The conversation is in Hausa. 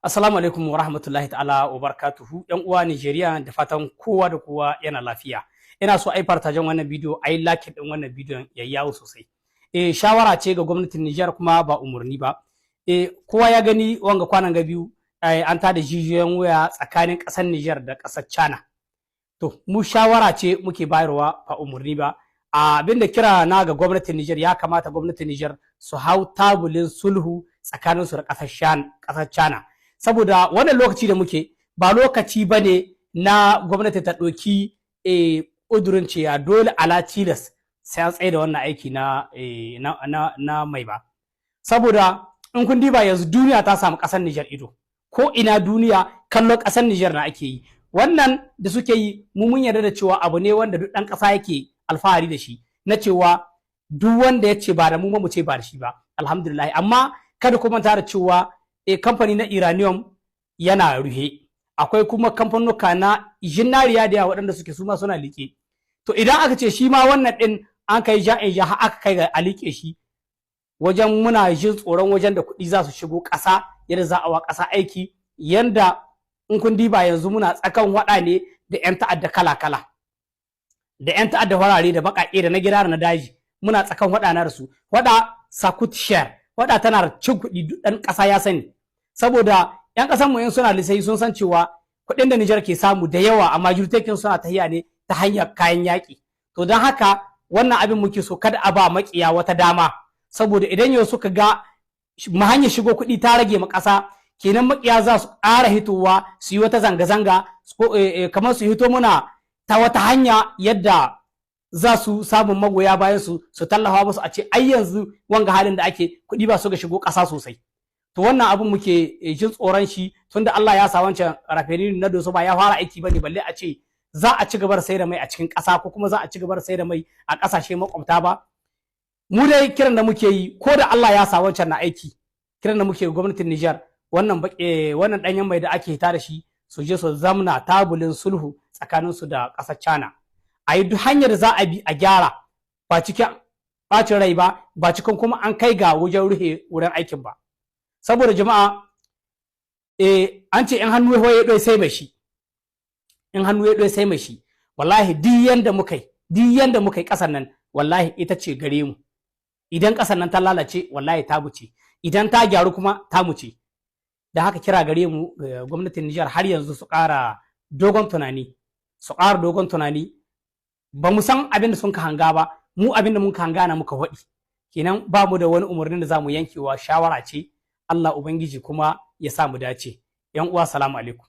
Assalamu alaikum wa rahmatullahi ta'ala wa barakatuhu. ‘Yan uwa Nigeria da fatan kowa da kowa yana lafiya. Ina so ai fartajen wannan bidiyo, ai like din wannan bidiyon ya yawo sosai. Shawara ce ga gwamnatin Niger kuma ba umurni ba. Kowa ya gani wanga kwanan ga biyu an tada jijiyoyin waya tsakanin ƙasar Niger da ƙasar China. To mu shawara ce muke bayarwa ba umurni ba. Abin da kira na ga gwamnatin Niger, ya kamata gwamnatin Niger su hau tabulin sulhu tsakaninsu da ƙasar China. Saboda wannan lokaci da muke ba lokaci ba ne na gwamnati ta ɗauki ƙudurin cewa dole ala tilas sai an tsaye da wannan aiki na mai ba. Saboda in kun diba yanzu duniya ta samu ƙasar Niger ido, ko ina duniya kallon ƙasar Niger na ake yi. Wannan da suke yi mu mun yarda da cewa abu ne wanda duk ɗan ƙasa yake alfahari da shi, na cewa duk wanda ya ce ba da mu mu ce ba da shi ba, alhamdulillah. Amma kada ku manta da cewa kamfani na uranium yana ruhe, akwai kuma kamfanuka na zinariya da yawa waɗanda suke suma suna liƙe. To idan aka ce shi ma wannan ɗin an kai ja'in har aka kai ga a liƙe shi, wajen muna jin tsoron wajen da kuɗi za su shigo ƙasa, yadda za a wa ƙasa aiki, yanda in kun diba yanzu muna tsakan waɗa ne da 'yan ta'adda kala-kala, da 'yan ta'adda farare da baƙaƙe da na gida da na daji, muna tsakan waɗa na da su. Waɗa sakut share, waɗa tana da cin kuɗi, duk ɗan ƙasa ya sani. Saboda 'yan ƙasan mu in suna lisai sun san cewa kuɗin da Niger ke samu da yawa, amma jirtekin suna tahiya ne ta hanyar kayan yaƙi. To don haka wannan abin muke so kada a ba maƙiya wata dama, saboda idan yau suka ga hanyar shigo kuɗi ta rage ma ƙasa, kenan maƙiya za su ƙara hitowa su yi wata zanga-zanga, kamar su hito muna ta wata hanya yadda za su samun magoya bayan su tallafa musu, a ce ai yanzu wanga halin da ake kuɗi ba su ga shigo ƙasa sosai. To wannan abin muke jin tsoron shi, tunda Allah ya sa wancan rafinery na Doso ba ya fara aiki bane, balle a ce za a ci gaba da sai da mai a cikin ƙasa, ko kuma za a ci gaba da sai da mai a ƙasashe makwabta ba. Mu dai kiran da muke yi, ko da Allah ya sa wancan na aiki, kiran da muke gwamnatin Niger, wannan ɗanyen mai da ake hita da shi, su je su zamna tabulin sulhu tsakaninsu da ƙasar China. A yi duk hanyar da za a bi a gyara, ba cikin ɓacin rai ba, ba cikin kuma an kai ga wajen rufe wurin aikin ba. Saboda jama'a, an ce in hannu ya ɗoyi sai mai shi, in hannu ya ɗoyi sai mai shi. Wallahi duk yanda muka yi ƙasar nan, wallahi ita ce gare mu. Idan ƙasar nan ta lalace, wallahi ta buce. Idan ta gyaru kuma ta muce. Da haka kira gare mu gwamnatin Niger har yanzu su ƙara dogon tunani, ba mu san abin da sun ka hanga ba, mu abin da mun ka hanga na muka faɗi. Kenan ba mu da wani umarnin da za mu yankewa, shawara ce. Allah Ubangiji kuma ya sa mu dace. ‘Yan uwa, salamu alaikum.